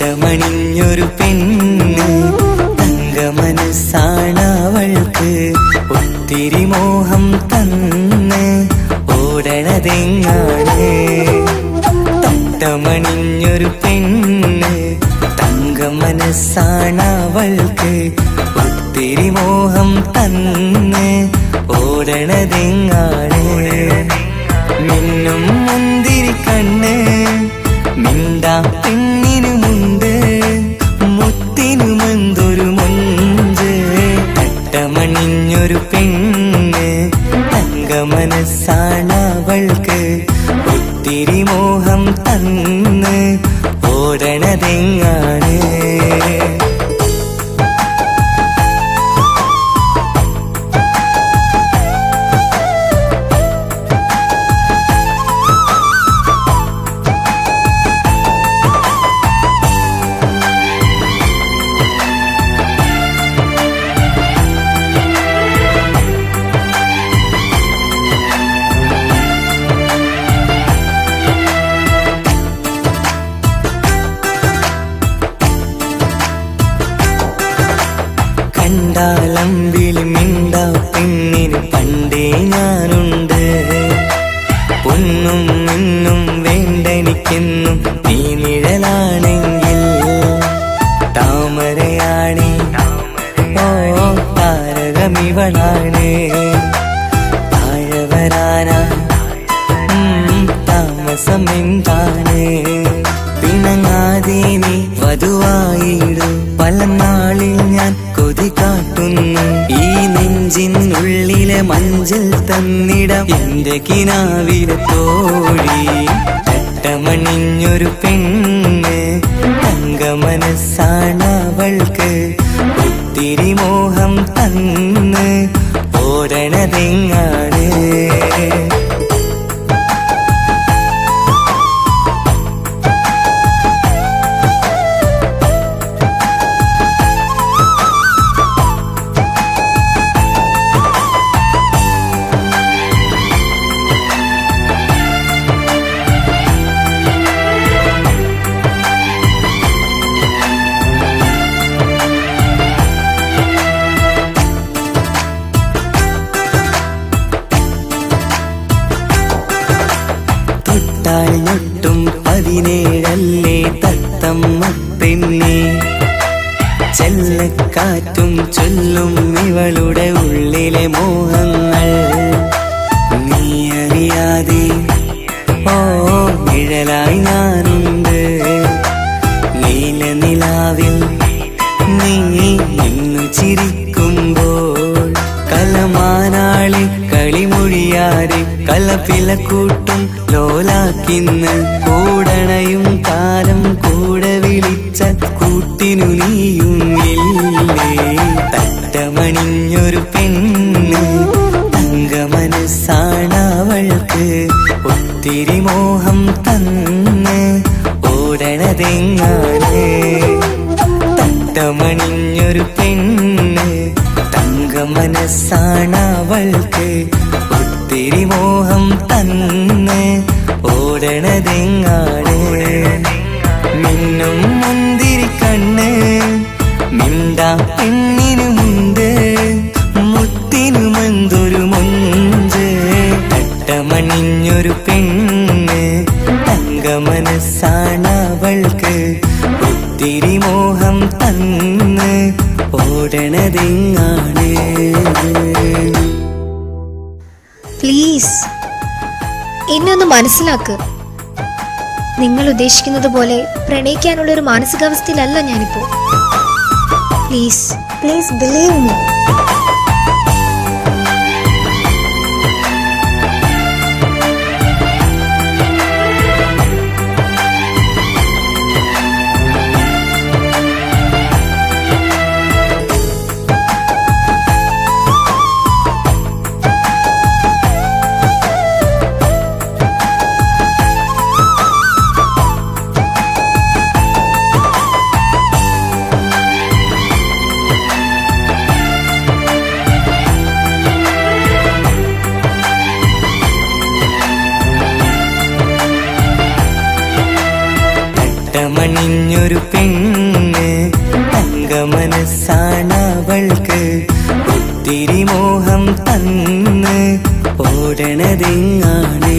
തട്ടമണിഞ്ഞൊരു പെണ്ണ് തങ്കമനസ്സാണവൾക്ക് ഒത്തിരി മോഹം തന്ന് ഓടണതെങ്ങാണ്. തട്ടമണിഞ്ഞൊരു പെണ്ണ് തങ്കമനസ്സാണവൾക്ക് ഒത്തിരി മോഹം തന്ന് ഓടണതെങ്ങാണ്. മിന്നും മുന്തിരി കണ്ണ് മിണ്ടാ പെണ്ണിനുമുണ്ട് മുത്തിനുമെന്തൊരു മൊഞ്ച്. തട്ടമണിഞ്ഞൊരു പെണ്ണ് തങ്കമനസ്സാണവൾക്ക് ഒത്തിരി മോഹം തന്ന് ഓടണതെങ്ങാണ്. കണ്ടാലമ്പിളി മിണ്ടാ പെണ്ണിന് പണ്ടേ ഞാനുണ്ട്. പൊന്നും മിന്നും വേണ്ടെനിക്കെന്നും നീ നിഴലാണെങ്കിൽ താമരയാണി ഓ താരകമിവളാണ്. താഴെ വരാനാ താമസം എന്താണ്? പിണങ്ങാതെ നീ വധുവായിടൂ പല നാളിൽ ഞാൻ കൊതി കാട്ടുന്നു. ഈ നെഞ്ചിനുള്ളിലെ മഞ്ചൽ തന്നിടം എന്റെ കിനാവിലെ തോഴി. തട്ടമണിഞ്ഞൊരു പെണ്ണ് തങ്കമനസ്സാണവൾക്ക് ഒത്തിരി മോഹം തന്ന് ഓടണതെങ്ങാണ്. ൊട്ടും 17 തത്തമ്മ പെണ്ണെ. ചെല്ലക്കാറ്റും ചൊല്ലും ഇവളുടെ ഉള്ളിലെ മോഹങ്ങൾ നീ അറിയാതെ ഓ നിഴലായി ഞാനുണ്ട്. നീലനിലാവിൽ നീ ഇന്നു ചിരിക്കുമ്പോൾ കലമാനാളി കളിമൊഴിയാതെ കലപിലക്കൂട്ടും ലോലാക്കിന്ന് കൂടണയും കാലം കൂടെ വിളിച്ച കൂട്ടിനു നീയും ഇല്ലേ. തട്ടമണിഞ്ഞൊരു പെണ്ണ് തങ്കമനസ്സാണവൾക്ക് ഒത്തിരി മോഹം തന്ന് ഓടണതെങ്ങാണ്. തട്ടമണിഞ്ഞൊരു പെണ്ണ് തങ്കമനസ്സാണവൾക്ക് ഒത്തിരി മോഹം തന്ന് ഓടണതെങ്ങാണ്. മിന്നും മുന്തിരി കണ്ണ് മിണ്ടാ പെണ്ണിനുമുണ്ട് മുത്തിനുമെന്തൊരു മൊഞ്ച്. തട്ടമണിഞ്ഞൊരു പെണ്ണ് തങ്കമനസ്സാണവൾക്ക് ഒത്തിരി മോഹം തന്ന് ഓടണതെങ്ങാണ്. പ്ലീസ് എന്നെ ഒന്ന് മനസ്സിലാക്ക്. നിങ്ങൾ ഉദ്ദേശിക്കുന്നത് പോലെ പ്രണയിക്കാനുള്ള ഒരു മാനസികാവസ്ഥയിലല്ല ഞാനിപ്പോ. Please please believe me. ഒത്തിരി മോഹം തന്ന് ഓടണതെങ്ങാണ്